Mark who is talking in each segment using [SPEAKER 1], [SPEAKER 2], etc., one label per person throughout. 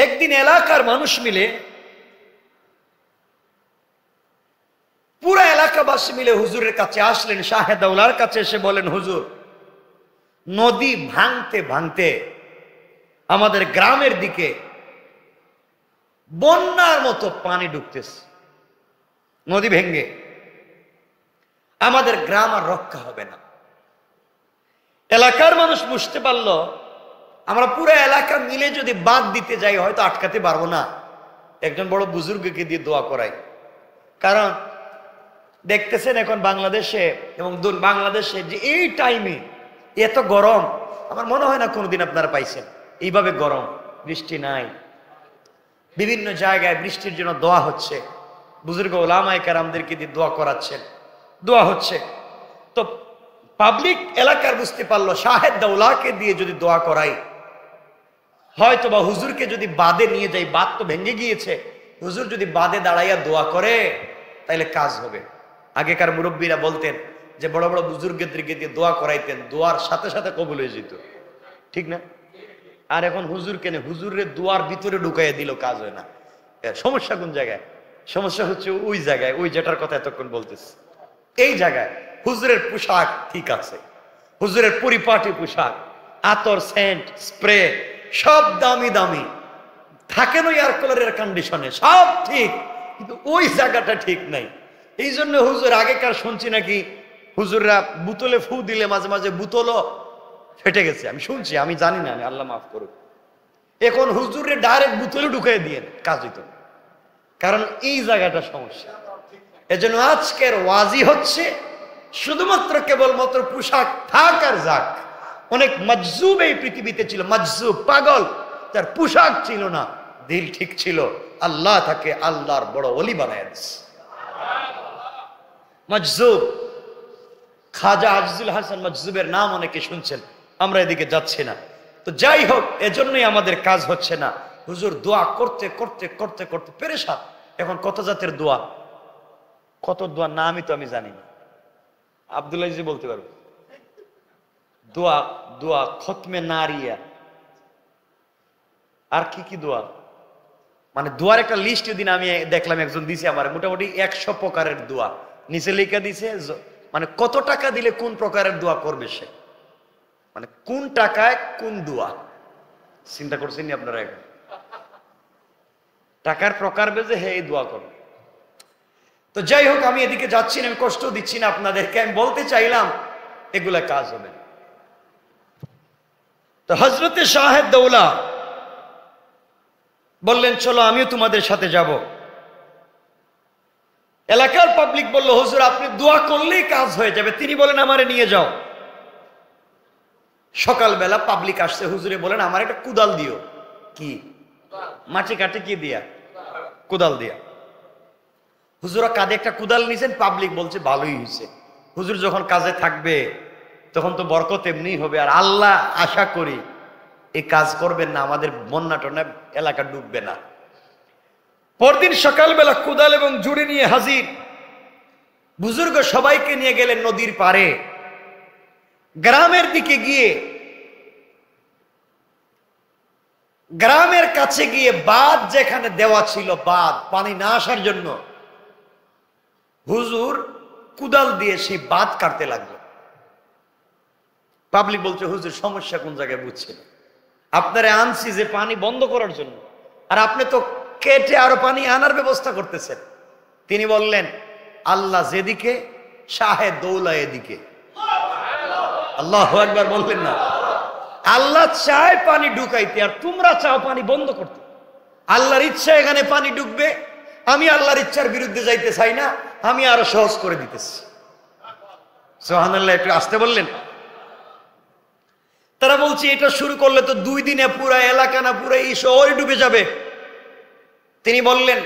[SPEAKER 1] একদিন এলাকার মানুষ মিলে, পুরা এলাকাবাসী মিলে হুজুরের কাছে আসলেন। শাহে দাওলার কাছে এসে বলেন, হুজুর, নদী ভাঙতে ভাঙতে আমাদের গ্রামের দিকে বন্যার মতো পানি ঢুকতেছে। নদী ভেঙ্গে আমাদের গ্রাম আর রক্ষা হবে না। এলাকার মানুষ বুঝতে পারলো, আমরা পুরো এলাকা মিলে যদি বাঁধ দিতে যাই হয়তো আটকাতে পারবো না, একজন বড় বুজুর্গকে দিয়ে দোয়া করাই। কারণ দেখতেছেন এখন বাংলাদেশে এবং বাংলাদেশে যে এই টাইমে এত গরম, আমার মনে হয় না কোনোদিন আপনারা পাইছেন এইভাবে গরম। বৃষ্টি নাই, বিভিন্ন জায়গায় বৃষ্টির জন্য দোয়া হচ্ছে, বুজুর্গ ওলামায়ে কেরামদেরকে দিয়ে দোয়া করাচ্ছেন, দোয়া হচ্ছে। তো পাবলিক এলাকার বুঝতে পারলো, শাহেদ দাওলাকে দিয়ে যদি দোয়া করাই, হয়তো বা হুজুরকে যদি বাদে নিয়ে যাই, বাদ তো ভেঙে গিয়েছে, হুজুর যদি বাদে দাঁড়াইয়া দোয়া করে তাইলে কাজ হবে। আগেকার মুরব্বীরা বলতেন যে বড় বড় বুজুর্গদেরকে দিয়ে দোয়া করাইতেন, দোয়ার সাথে সাথে কবুল হয়ে যেত, ঠিক না? আর এখন হুজুর কেন, হুজুরের দোয়ার ভিতরে ঢুকাইয়া দিল, কাজ হয় না। সমস্যা কোন জায়গায়? সমস্যা হচ্ছে ওই জায়গায়, ওই যেটার কথা এতক্ষণ বলতেছে, এই জায়গায় হুজুরের পোশাক ঠিক আছে, হুজুরের পরিপাটি পোশাক, আতর, সেন্ট, স্প্রে সব দামি দামি, থাকেন ওই এয়ার কুলারের কন্ডিশনে, সব ঠিক, কিন্তু ওই জায়গাটা ঠিক নাই। এই জন্য হুজুর আগেকার শুনছি নাকি হুজুররা বোতলে ফু দিলে মাঝে মাঝে বোতলও ফেটে গেছে, আমি শুনছি, আমি জানি না, আমি আল্লাহ মাফ করুক। এখন হুজুরে ডাইরেক্ট বোতলে ঢুকাই দিয়ে কাজ হইত, কারণ এই জায়গাটা সমস্যা। এজন্য আজকের ওয়াজি হচ্ছে শুধুমাত্র কেবলমাত্র পোশাক থাক আর যাক। অনেক মজজুব এই পৃথিবীতে ছিল, মজজুব, পাগল, তার পোশাক ছিল না, দিল ঠিক ছিল, আল্লাহ তাকে আল্লাহর বড় ওলি বানায় দিয়েছে। মজজুব খাজা আজিজুল হাসান মজজুবের নাম অনেকে শুনছেন, আমরা এদিকে যাচ্ছি না। তো যাই হোক, এজন্যই আমাদের কাজ হচ্ছে না। হুজুর দোয়া করতে করতে করতে করতে পেরেশান। এখন কত জাতের দোয়া, কত দোয়া নামই তো আমি জানি না, আব্দুল্লাহ জি বলতে পারবো। দোয়া, দোয়া খতমে নারিয়া, আর কি কি দোয়া, মানে দোয়ার একটা লিস্ট ওদিন আমি দেখলাম, একজন দিছে আমার, মোটামুটি 100 প্রকারের দোয়া নিচে লিখে দিছে। মানে কত টাকা দিলে কোন প্রকারের দোয়া করবে সে, মানে কোন টাকায় কোন দোয়া, চিন্তা করছেন নি আপনারা? এখন টাকার প্রকার বেজে হে এই দোয়া করবে। তো যাই হোক, আমি এদিকে যাচ্ছি না, আমি কষ্ট দিচ্ছি না আপনাদেরকে, আমি বলতে চাইলাম এগুলা কাজ হবে। তো হযরতে শাহেদ দৌলা বললেন, চলো আমিও তোমাদের সাথে যাব। এলাকার পাবলিক বলল, হুজুর আপনি দোয়া করলেই কাজ হয়ে যাবে। তিনি বলেন, আমারে নিয়ে যাও। সকালবেলা পাবলিক আসছে, হুজুরে বলেন, আমার একটা কুদাল দিও। কি মাটি কাটে কি দিয়া? কুদাল দিয়া। হুজুরা কাঁধে একটা কুদাল নিয়েছেন, পাবলিক বলছে ভালোই হয়েছে, হুজুর যখন কাজে থাকবে তখন তো বরকত এমনি হবে। আর আল্লাহ আশা করি এই কাজ করবেন না, আমাদের বন্যা টন্যা এলাকা ডুববে না। পরদিন সকালবেলা কুদাল এবং জুড়ি নিয়ে হাজির। বুজুর্গ সবাইকে নিয়ে গেলেন নদীর পারে। গ্রামের দিকে গিয়ে, গ্রামের কাছে গিয়ে বাঁধ যেখানে দেওয়া ছিল, বাঁধ পানি না আসার জন্য, হুজুর কুদাল দিয়ে সেই বাঁধ কাটতে লাগলো। পাবলিক বলছে, হুজুর সমস্যা কোন জায়গায় বুঝছেন? আপনারা আনছি যে পানি বন্ধ করার জন্য, আর আপনি তো কেটে আরো পানি আনার ব্যবস্থা করতেছেন। তিনি বললেন, আল্লাহ যেদিকে, শাহে দৌলা এদিকে। আল্লাহু আকবার বললেন না? আল্লাহ চায় পানি ঢুকাইতে, আর তোমরা চাও পানি বন্ধ করতে। আল্লাহর ইচ্ছা এখানে পানি ঢুকবে, আমি আল্লাহর ইচ্ছার বিরুদ্ধে যাইতে চাই না, আমি আরো সহজ করে দিতেছি। সুবহানাল্লাহ, একটু আসতে বললেন। তারা বলছে, এটা শুরু করলে তো 2 দিনে পুরা এলাকা না পুরা এই শহরে ডুবে যাবে। তিনি বললেন,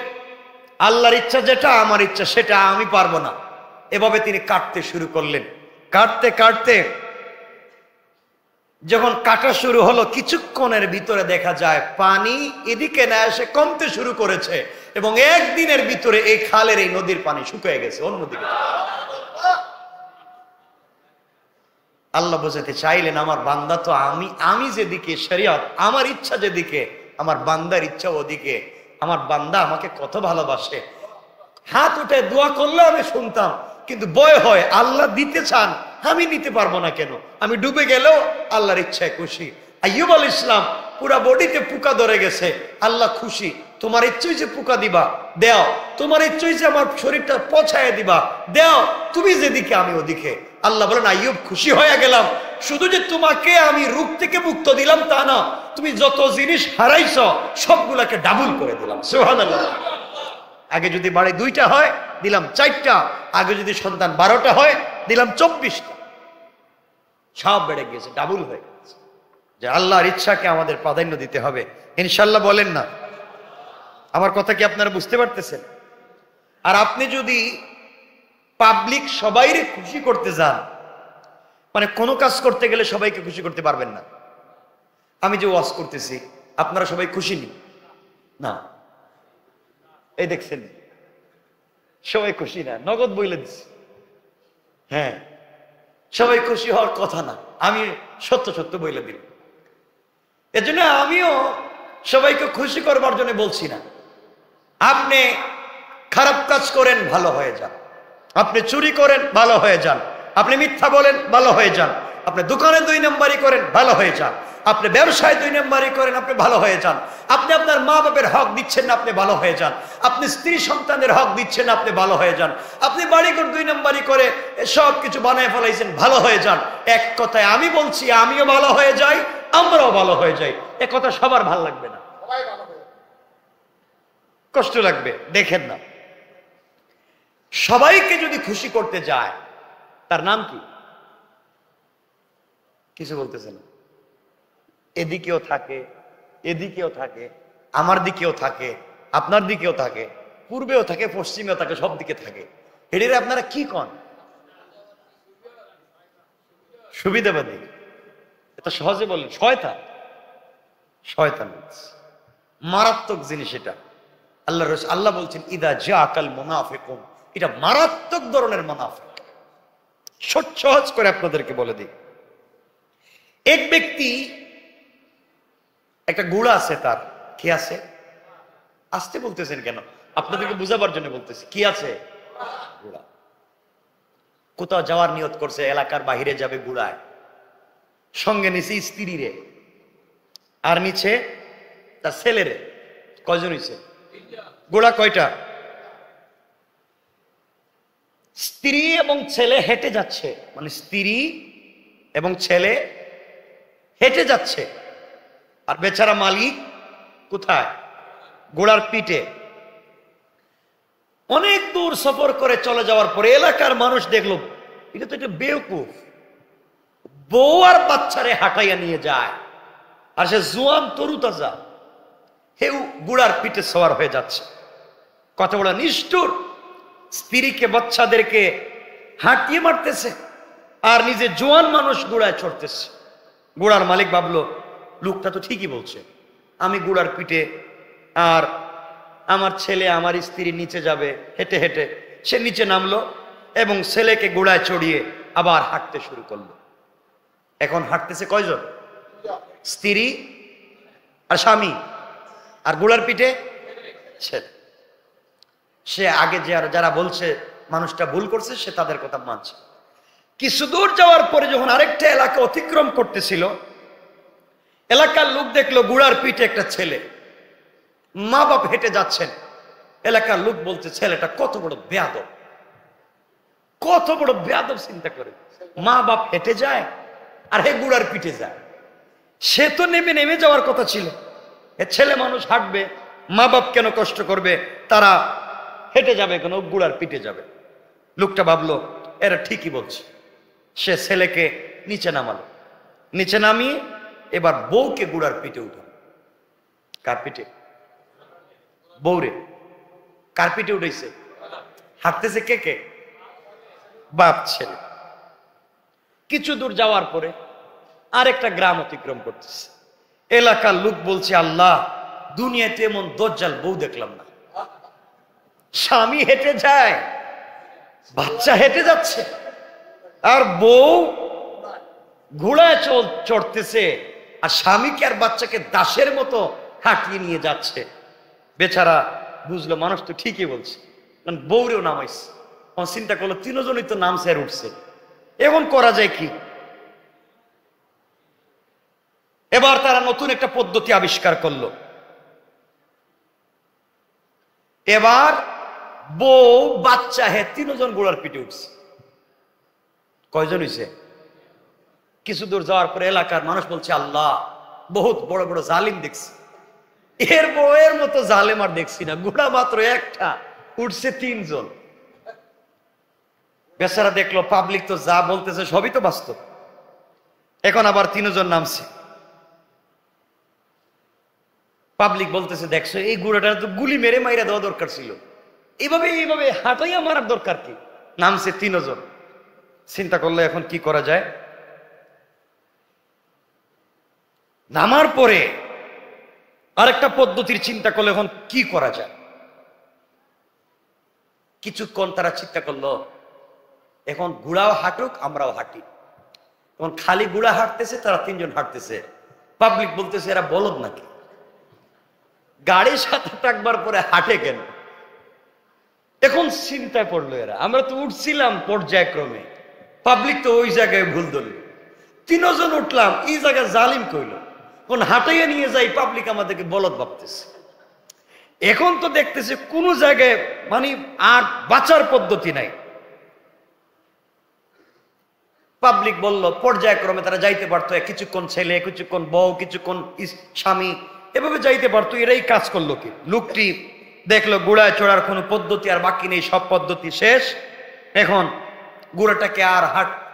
[SPEAKER 1] আল্লাহর ইচ্ছা যেটা, আমার ইচ্ছা সেটা, আমি পারবো না। এভাবে তিনি কাটতে শুরু করলেন। কাটতে কাটতে যখন কাটা শুরু হলো, কিছুক্ষণের ভিতরে দেখা যায় পানি এদিকে না এসে কমতে শুরু করেছে, এবং একদিনের ভিতরে এই খালের, এই নদীর পানি শুকিয়ে গেছে অন্যদিকে। আল্লাহ বোঝাতে চাইলেন, আমার বান্দা তো আমি যেদিকে শরিয়ত, আমার ইচ্ছা যেদিকে, আমার বান্দার ইচ্ছা ওদিকে, আমার বান্দা আমাকে কত ভালোবাসে। হাত উঠে দোয়া করলে আমি শুনতাম, কিন্তু ভয় হয় আল্লাহ দিতে চান, আমি নিতে পারবো না কেন, আমি ডুবে গেলেও আল্লাহর ইচ্ছায় খুশি। আইয়ুব আলাইহিস সালাম পুরা বডিতে পোকা ধরে গেছে, আল্লাহ খুশি, তোমার ইচ্ছাই যে পোকা দিবা দেও, তোমার ইচ্ছাই যে আমার শরীরটা পচায় দিবা দেও, তুমি যেদিকে আমি ওদিকে। আল্লাহ বলেন আইয়ুব খুশি হয়ে গেলাম, শুধু যে তোমাকে আমি রোগ থেকে মুক্ত দিলাম তা না, তুমি যত জিনিস হারাইছ সবগুলাকে ডাবল করে দিলাম। সুবহানাল্লাহ। আগে যদি বাড়ি 2টা হয় দিলাম 4টা, আগে যদি সন্তান 12টা হয় দিলাম 24টা, সব বেড়ে গিয়েছে, ডাবল হয়ে গেছে। যে আল্লাহর ইচ্ছাকে আমাদের প্রাধান্য দিতে হবে, ইনশাল্লাহ বলেন না? আমার কথা কি আপনারা বুঝতে পারতেছেন? আর আপনি যদি পাবলিক সবাইকে খুশি করতে যান, মানে কোনো কাজ করতে গেলে সবাইকে খুশি করতে পারবেন না। আমি যে ওয়াজ করতেছি আপনারা সবাই খুশি না? এই দেখছেন সবাই খুশি না, নগদ বইলে দিচ্ছি। হ্যাঁ, সবাই খুশি হওয়ার কথা না, আমি সত্য সত্য বইলে দিল। এজন্য আমিও সবাইকে খুশি করবার জন্য বলছি না। আপনি খারাপ কাজ করেন ভালো হয়ে যান, আপনি চুরি করেন ভালো হয়ে যান, আপনি মিথ্যা বলেন ভালো হয়ে যান, আপনি দোকানে 2 নম্বরই করেন ভালো হয়ে যান, আপনি ব্যবসায় 2 নম্বরই করেন আপনি ভালো হয়ে যান, আপনি আপনার মা বাবার হক দিচ্ছেন না আপনি ভালো হয়ে যান, আপনি স্ত্রী সন্তানের হক দিচ্ছেন আপনি ভালো হয়ে যান, আপনি বাড়িঘর 2 নম্বরই করে সব কিছু বানায় ফেলাইছেন ভালো হয়ে যান। এক কথায় আমি বলছি আমিও ভালো হয়ে যাই, আমরাও ভালো হয়ে যাই। এ কথা সবার ভালো লাগবে না, কষ্ট লাগবে। দেখেন না, সবাইকে যদি খুশি করতে যায় তার নাম কি? কিছু বলতেছে না। এদিকেও থাকে, এদিকেও থাকে, আমার দিকেও থাকে, আপনার দিকেও থাকে, পূর্বেও থাকে, পশ্চিমেও থাকে, সব দিকে থাকে। এটারে আপনারা কি কন? সুবিধাবাদী। এটা সহজে বলেন শয়তান। শয়তান মারাত্মক জিনিস এটা। আল্লাহ বলছেন ইদা জাআকাল মুনাফিকুন, এটা মারাত্মক ধরনের মুনাফিক। সহজ করে আপনাদেরকে বলে দিই। এক ব্যক্তি একটা গুড়া আছে, তার কি আছে? আসতে বলতেছেন কেন? আপনাদেরকে বুঝাবার জন্য বলতেছি। কি আছে? গুড়া। কোথাও যাওয়ার নিয়ত করছে, এলাকার বাহিরে যাবে গুড়ায়, সঙ্গে নিচে স্ত্রী রে আর নিচে তার ছেলেরে। কয়জন হইছে? গোড়া কয়টা? স্ত্রী এবং ছেলে হেঁটে যাচ্ছে, মানে স্ত্রী এবং ছেলে হেঁটে যাচ্ছে, আর বেচারা মালিক কোথায়? ঘোড়ার পিঠে। অনেক দূর সফর করে চলে যাওয়ার পরে এলাকার মানুষ দেখলো এটা তো একটা বেওকুফ, বউ আর বাচ্চারে হাঁটাইয়া নিয়ে যায়, আর সে জোয়ান তরুতাজা হেউ গুড়ার পিঠে সওয়ার হয়ে যাচ্ছে। কত বড় নিষ্ঠুর! স্ত্রীকে বাচ্চাদেরকে হাঁটিয়ে মারতেছে, আর নিজে জোয়ান মানুষ গুড়ায় চড়তেছে। গুড়ার মালিক ভাবলো লোকটা তো ঠিকই বলছে, আমি গুড়ার পিঠে আর আমার ছেলে আমার স্ত্রী নিচে যাবে হেঁটে হেঁটে। সে নিচে নামলো এবং ছেলেকে গুড়ায় চড়িয়ে আবার হাঁটতে শুরু করলো। এখন হাঁটতেছে কয়জন? স্ত্রী আর স্বামী, আর গুড়ার পিঠে ছেলে। সে আগে যারা বলছে মানুষটা ভুল করছে সে তাদের কথা মানছে। কিছু দূর যাওয়ার পরে যখন আরেকটা এলাকা অতিক্রম করতেছিল, এলাকার লোক দেখলো গুড়ার পিঠে একটা ছেলে, মা বাপ হেঁটে যাচ্ছেন। এলাকার লোক বলছে ছেলেটা কত বড় বেয়াদব, কত বড় বেয়াদব! চিন্তা করে, মা বাপ হেঁটে যায় আর হে গুড়ার পিঠে যায়। সে তো নেমে যাওয়ার কথা ছিল, এ ছেলে মানুষ হাঁটবে, মা বাপ কেন কষ্ট করবে, তারা হেঁটে যাবে কেন, গুড়ার পিঠে যাবে। লোকটা ভাবলো এরা ঠিকই বলছে। সে ছেলেকে নিচে নামালো, নিচে নামিয়ে এবার বউকে গুড়ার পিঠে উঠালো। কার পিঠে? বউরে। কার পিঠে উঠেছে? হাঁটতেছে কে কে? বাপ ছেলে। কিছু দূর যাওয়ার পরে আরেকটা গ্রাম অতিক্রম করতেছে। এলাকার লোক বলছে আল্লাহ, দুনিয়াতে এমন দজ্জাল বউ দেখলাম না। স্বামী হেঁটে যায়, বাচ্চা হেঁটে যাচ্ছে, আর বউ ঘোড়ায় চড়তেছে, আর স্বামীকে আর বাচ্চাকে দাসের মতো হাঁটিয়ে নিয়ে যাচ্ছে। বেচারা বুঝলো মানুষ তো ঠিকই বলছে, বউরেও নামাইছে। চিন্তা করলো তিনজনই তো নামছে আর উঠছে, এখন করা যায় কি? এবার তারা নতুন একটা পদ্ধতি আবিষ্কার করলো। এবার বউ বাচ্চা হে তিনজন ঘোড়ার পিঠে উঠছে। কয়জন হইছে? কিছু দূর যাওয়ার পরে এলাকার মানুষ বলছে, আল্লাহ, বহুত বড় বড় জালিম দেখছি, এর বউয়ের মতো জালেম আর দেখছি না, ঘোড়া মাত্র একটা, উঠছে তিনজন। বেচারা দেখলো পাবলিক তো যা বলতেছে সবই তো বাস্তব। এখন আবার তিনজন নামছে। পাবলিক বলতেছে, দেখছো এই ঘোড়াটা তো গুলি মেরে মাইরা দেওয়া দরকার ছিল, এইভাবে এইভাবে হাঁটাইয়া মারার দরকার কি? নামছে তিনজন। চিন্তা করলে এখন কি করা যায়? নামার পরে আরেকটা পদ্ধতির চিন্তা করলে এখন কি করা যায়। কিছুক্ষণ তারা চিন্তা করলো, এখন ঘোড়াও হাঁটুক আমরাও হাঁটি। তখন খালি ঘোড়া হাঁটতেছে, তারা তিনজন হাঁটতেছে। পাবলিক বলতেছে, এরা বলদ নাকি, গাড়ির সাথে থাকবার পরে হাঁটে কেন? এখন চিন্তায় পড়লো এরা, আমরা তো উঠছিলাম পর্যায়ক্রমে, পাবলিক তো ওই জায়গায় ভুল ধরল, তিনজন উঠলাম, এই জায়গায় জালিম কইল, কোন হাঁটাইয়া নিয়ে যাই, পাবলিক আমাদেরকে বলদ ভাবতেছে। এখন তো দেখতেছে কোন জায়গায় মানে আর বাঁচার পদ্ধতি নাই। পাবলিক বলল পর্যায়ক্রমে তারা যাইতে পারতো, কিছুক্ষণ ছেলে, কিছুক্ষণ বউ, কিছুক্ষণ স্বামী, এভাবে যাইতে পারতো। এরাই কাজ করলো কি? লোকটি দেখলো ঘোড়ায় চড়ার কোনো পদ্ধতি আর বাকি নেই, সব পদ্ধতি শেষ। এখন ঘোড়াটাকে আর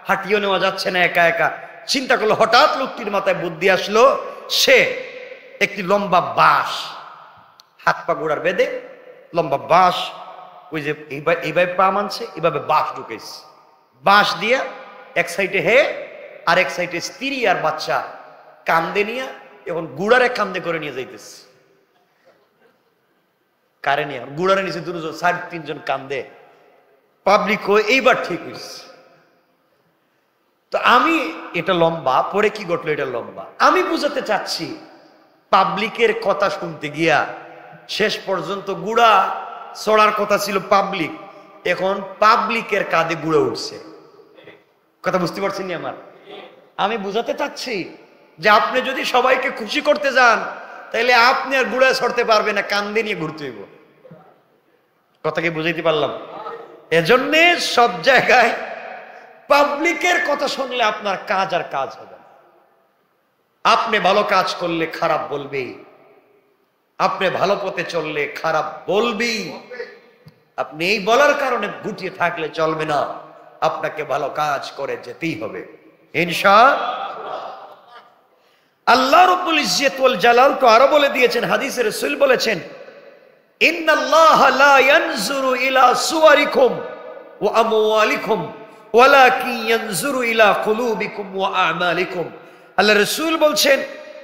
[SPEAKER 1] হাঁটিয়ে নেওয়া যাচ্ছে না একা একা। চিন্তা করলো, হঠাৎ লোকটির মাথায় বুদ্ধি আসলো, সে একটি লম্বা বাঁশ, হাত পা ঘোড়ার বেঁধে লম্বা বাঁশ, ওই যে এইভাবে পা মানছে, এইভাবে বাঁশ ঢুকেছে, বাঁশ দিয়ে এক সাইডে হে আর এক সাইডে স্ত্রী আর বাচ্চা কান্দে নিয়ে এখন গুড়ারে কান্দে করে নিয়ে যাইতেছে। কারে নিয়ে? গুড়ারে নিচে দুজন, সাড়ে তিনজন কান্দে। পাবলিক এইবার ঠিক হয়েছে। তো আমি এটা লম্বা, পরে কি ঘটলো এটা লম্বা, আমি বুঝাতে চাচ্ছি, পাবলিকের কথা শুনতে গিয়া শেষ পর্যন্ত গুড়া চড়ার কথা ছিল পাবলিক, এখন পাবলিকের কাঁধে গুড়ে উঠছে। কথা বুঝতে পারছেন নি আমার? আমি বুঝাতে চাচ্ছি যে আপনি যদি সবাইকে খুশি করতে যান, তাহলে আপনি আর গুড়ায় ছড়তে পারবেন না, কান্দে নিয়ে ঘুরতে হইব। কথা কি বুঝাইতে পারলাম? এজন্য সব জায়গায় পাবলিকের কথা শুনলে আপনার কাজ আর কাজ হবে না। আপনি ভালো কাজ করলে খারাপ বলবেই, আপনি ভালো পথে চললে খারাপ বলবেই। আপনি এই বলার কারণে গুটিয়ে থাকলে চলবে না, আপনাকে ভালো কাজ করে যেতেই হবে ইনশাআল্লাহ। আল্লাহ রাব্বুল ইজ্জত ওয়াল জালাল তো আরো বলে দিয়েছেন, হাদিসে রাসূল বলেছেন, ইন্নাল্লাহা লা ইয়ানজুরু ইলা সুওয়ারিকুম ওয়া আমওয়ালিকুম ওয়ালাকিন ইয়ানজুরু ইলা কুলুবিকুম ওয়া আমালিকুম। আল্লাহ রাসূল বলছেন,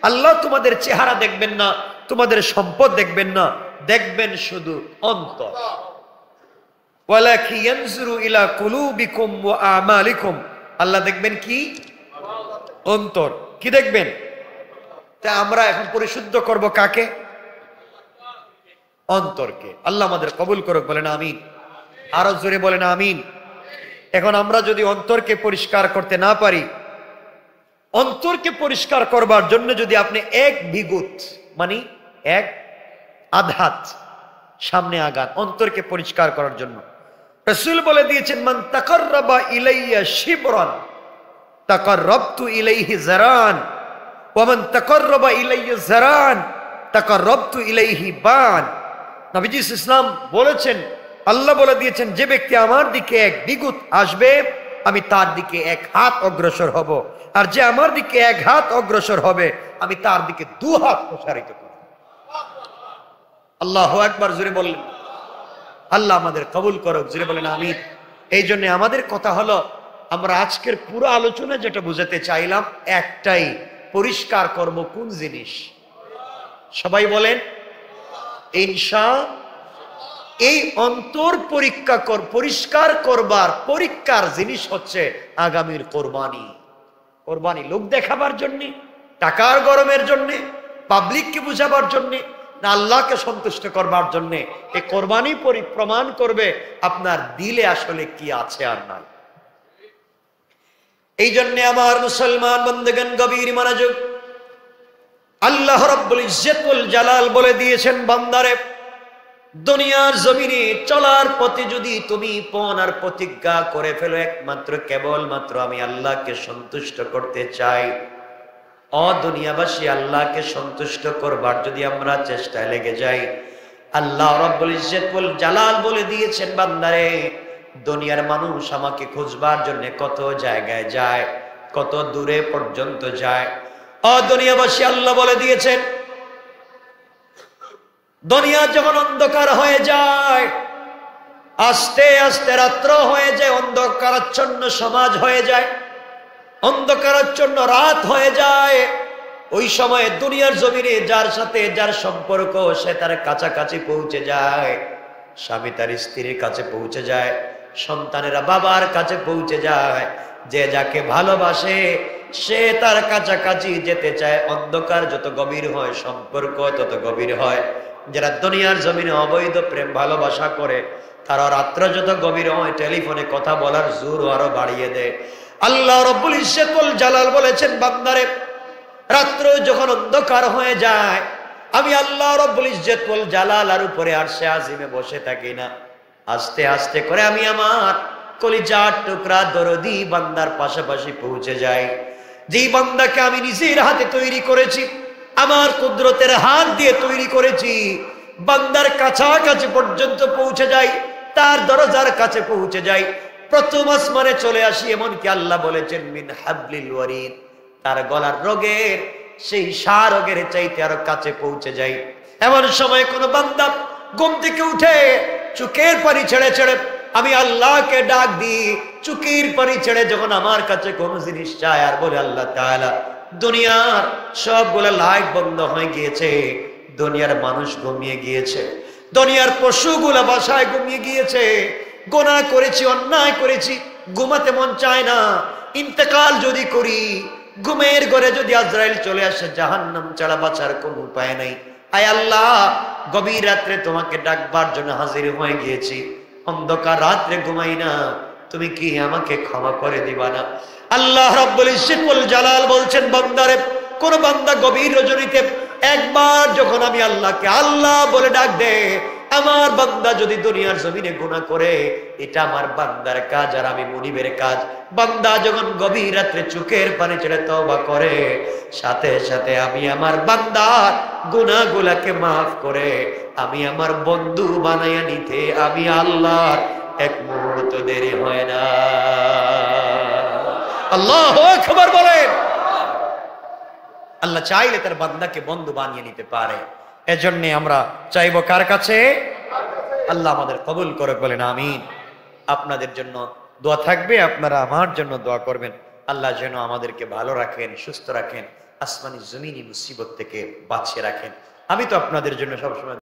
[SPEAKER 1] আল্লাহ তোমাদের চেহারা দেখবেন না, তোমাদের সম্পদ দেখবেন না, দেখবেন শুধু অন্তর। ওয়ালাকিন ইয়ানজুরু ইলা কুলুবিকুম ওয়া আমালিকুম, আল্লাহ দেখবেন কি? অন্তর। কি দেখবেন? তা আমরা এখন পরিশুদ্ধ করব কাকে? অন্তরকে। আল্লাহ আমাদের কবুল করুক, বলেন আমিন। আরো জোরে বলেন আমিন। এখন আমরা যদি অন্তরকে পরিষ্কার করতে না পারি, অন্তরকে পরিষ্কার করবার জন্য যদি আপনি এক বিগুত মানে এক আধাত সামনে আগান অন্তরকে পরিষ্কার করার জন্য, রাসূল বলে দিয়েছেন, মান তাকাররাবা ইলাইয়া শিবরান তাকাররাবতু ইলাইহি যারান ওয়া মান তাকাররাবা ইলাইয়া যারান তাকাররাবতু ইলাইহি বান। নবীজি ইসলাম বলেছেন, আল্লাহ বলে দিয়েছেন, যে ব্যক্তি আমার দিকে এক বিগুত আসবে আমি তার দিকে এক হাত অগ্রসর হব, আর যে আমার দিকে এক হাত অগ্রসর হবে আমি তার দিকে দু হাত প্রসারিত করব। আল্লাহু আকবার, জোরে বললেন। আল্লাহ আমাদের কবুল করুক, জোরে বলেন আমিন। এই জন্য আমাদের কথা হলো, আমরা আজকের পুরো আলোচনা যেটা বুঝাতে চাইলাম একটাই, পরিষ্কার করব কোন জিনিস? সবাই বলেন ইনশাআল্লাহ। এই অন্তর পরিষ্কার করবার পরীক্ষার জিনিস হচ্ছে আগামীর কোরবানি। কোরবানি লোক দেখাবার জন্য, টাকার গরমের জন্য, পাবলিককে বুঝাবার জন্যে না আল্লাহকে সন্তুষ্ট করবার জন্যে? এই কোরবানি প্রমাণ করবে আপনার দিলে আসলে কি আছে আর নাই। এই জন্য আমার মুসলমান বন্ধুগণ গভীর মনোযোগ, আল্লাহ রাব্বুল ইজ্জত ওয়াল জালাল বলে দিয়েছেন, বান্দারে দুনিয়ার জমিনে চলার পথে যদি তুমি পণ আর প্রতিজ্ঞা করে ফেলো একমাত্র কেবলমাত্র আমি আল্লাহকে সন্তুষ্ট করতে চাই, দুনিয়াবাসী আল্লাহকে সন্তুষ্ট করবার যদি আমরা চেষ্টায় লেগে যাই, আল্লাহ রাব্বুল ইজ্জত ওয়াল জালাল বলে দিয়েছেন, বান্দারে দুনিয়ার মানুষ আমাকে খুঁজবার জন্য কত জায়গায় যায়, কত দূরে পর্যন্ত যায়। দুনিয়াবাসী আল্লাহ বলে দিয়েছেন, দুনিয়া যখন অন্ধকার হয়ে যায়, আস্তে আস্তে রাত্র হয়ে যায়, অন্ধকারাচ্ছন্ন সমাজ হয়ে যায়, অন্ধকারাচ্ছন্ন রাত হয়ে যায়, ওই সময় দুনিয়ার জমিনে যার সাথে যার সম্পর্ক সে তার কাছাকাছি পৌঁছে যায়, স্বামী তার স্ত্রীর কাছে পৌঁছে যায়, সন্তানেরা বাবার কাছে পৌঁছে যায়, যে যাকে ভালোবাসে সে তার কাছাকাছি যেতে চায়। অন্ধকার যত গভীর হয় সম্পর্ক তত গভীর হয়। যারা দুনিয়ার জমিনে অবৈধ প্রেম ভালোবাসা করে তারা রাত্র যত গভীর হয় টেলিফোনে কথা বলার জোর আরো বাড়িয়ে দেয়। আল্লাহ রাব্বুল ইজ্জত ওয়াল জালাল বলেছেন, বান্দারে রাত্র যখন অন্ধকার হয়ে যায় আমি আল্লাহ রাব্বুল ইজ্জত ওয়াল জালাল আর উপরে আরশে আজিমে বসে থাকি না, আস্তে আস্তে করে আমি আমার কলিজার টুকরা দরদি বান্দার পাশাপাশি পৌঁছে যাই। যেই বান্দাকে আমি নিজের হাতে তৈরি করেছি, আমার কুদরতের হাত দিয়ে তৈরি করেছি, বান্দার কাছাকাছি পর্যন্ত পৌঁছে যাই, তার দরজার কাছে পৌঁছে যাই, প্রথম আসমানে চলে আসি। এমনকি আল্লাহ বলেছেন মিন হাবলিল ওয়ারিদ, তার গলার রোগের সেই রোগের চাইতে আরো কাছে পৌঁছে যাই। এমন সময় কোন বান্দা ঘুম থেকে উঠে চোখের পানি ছেড়ে ছেড়ে আমি আল্লাহকে ডাক দিই, চোখের পানি ছেড়ে যখন আমার কাছে কোন জিনিস চায় আর বলে আল্লাহ তাআলা, দুনিয়ার সবগুলো লাইট বন্ধ হয়ে গিয়েছে, দুনিয়ার মানুষ ঘুমিয়ে গিয়েছে, দুনিয়ার পশুগুলা বাসায় ঘুমিয়ে গিয়েছে, গুনাহ করেছি, অন্যায় করেছি, ঘুমাতে মন চায় না, ইন্তেকাল যদি করি, ঘুমের ঘরে যদি আজরাইল চলে আসে, জাহান্নাম ছাড়া বাঁচার কোনো উপায় নাই। আয় আল্লাহ, গভীর রাত্রে তোমাকে ডাকবার জন্য হাজির হয়ে গিয়েছি, অন্ধকার রাত্রে ঘুমাই না, তুমি কি আমাকে ক্ষমা করে দিবা না? আল্লাহ রাব্বুল ইজ্জত ওয়াল জালাল বলছেন, বান্দারে কোন বান্দা গভীর রজনীতে একবার যখন আমি আল্লাহকে আল্লাহ বলে ডাক দে, আমার বান্দা যদি দুনিয়ার জমিনে গুনাহ করে, এটা আমার বান্দার কাজ আর আমি মুনিবের কাজ। বান্দা যখন গভীর রাত্রে চোখের পানি ছেড়ে তওবা করে, সাথে সাথে আমি আমার বান্দার গুনাহগুলোকে মাফ করে আমি আমার বন্ধু বানাইয়া নিতে আমি আল্লাহর এক মুহূর্ত দেরি হয় না। আল্লাহু আকবার বলেন। আল্লাহ চাইলে তার বান্দাকে বন্ধু বানিয়ে নিতে পারে। এজন্য আমরা চাইবো কার কাছে? আল্লাহ আমাদের কবুল করে বলেন আমিন। আপনাদের জন্য দোয়া থাকবে, আপনারা আমার জন্য দোয়া করবেন। আল্লাহ যেন আমাদেরকে ভালো রাখেন, সুস্থ রাখেন, আসমানি জমিনি মুসিবত থেকে বাঁচিয়ে রাখেন। আমি তো আপনাদের জন্য সবসময়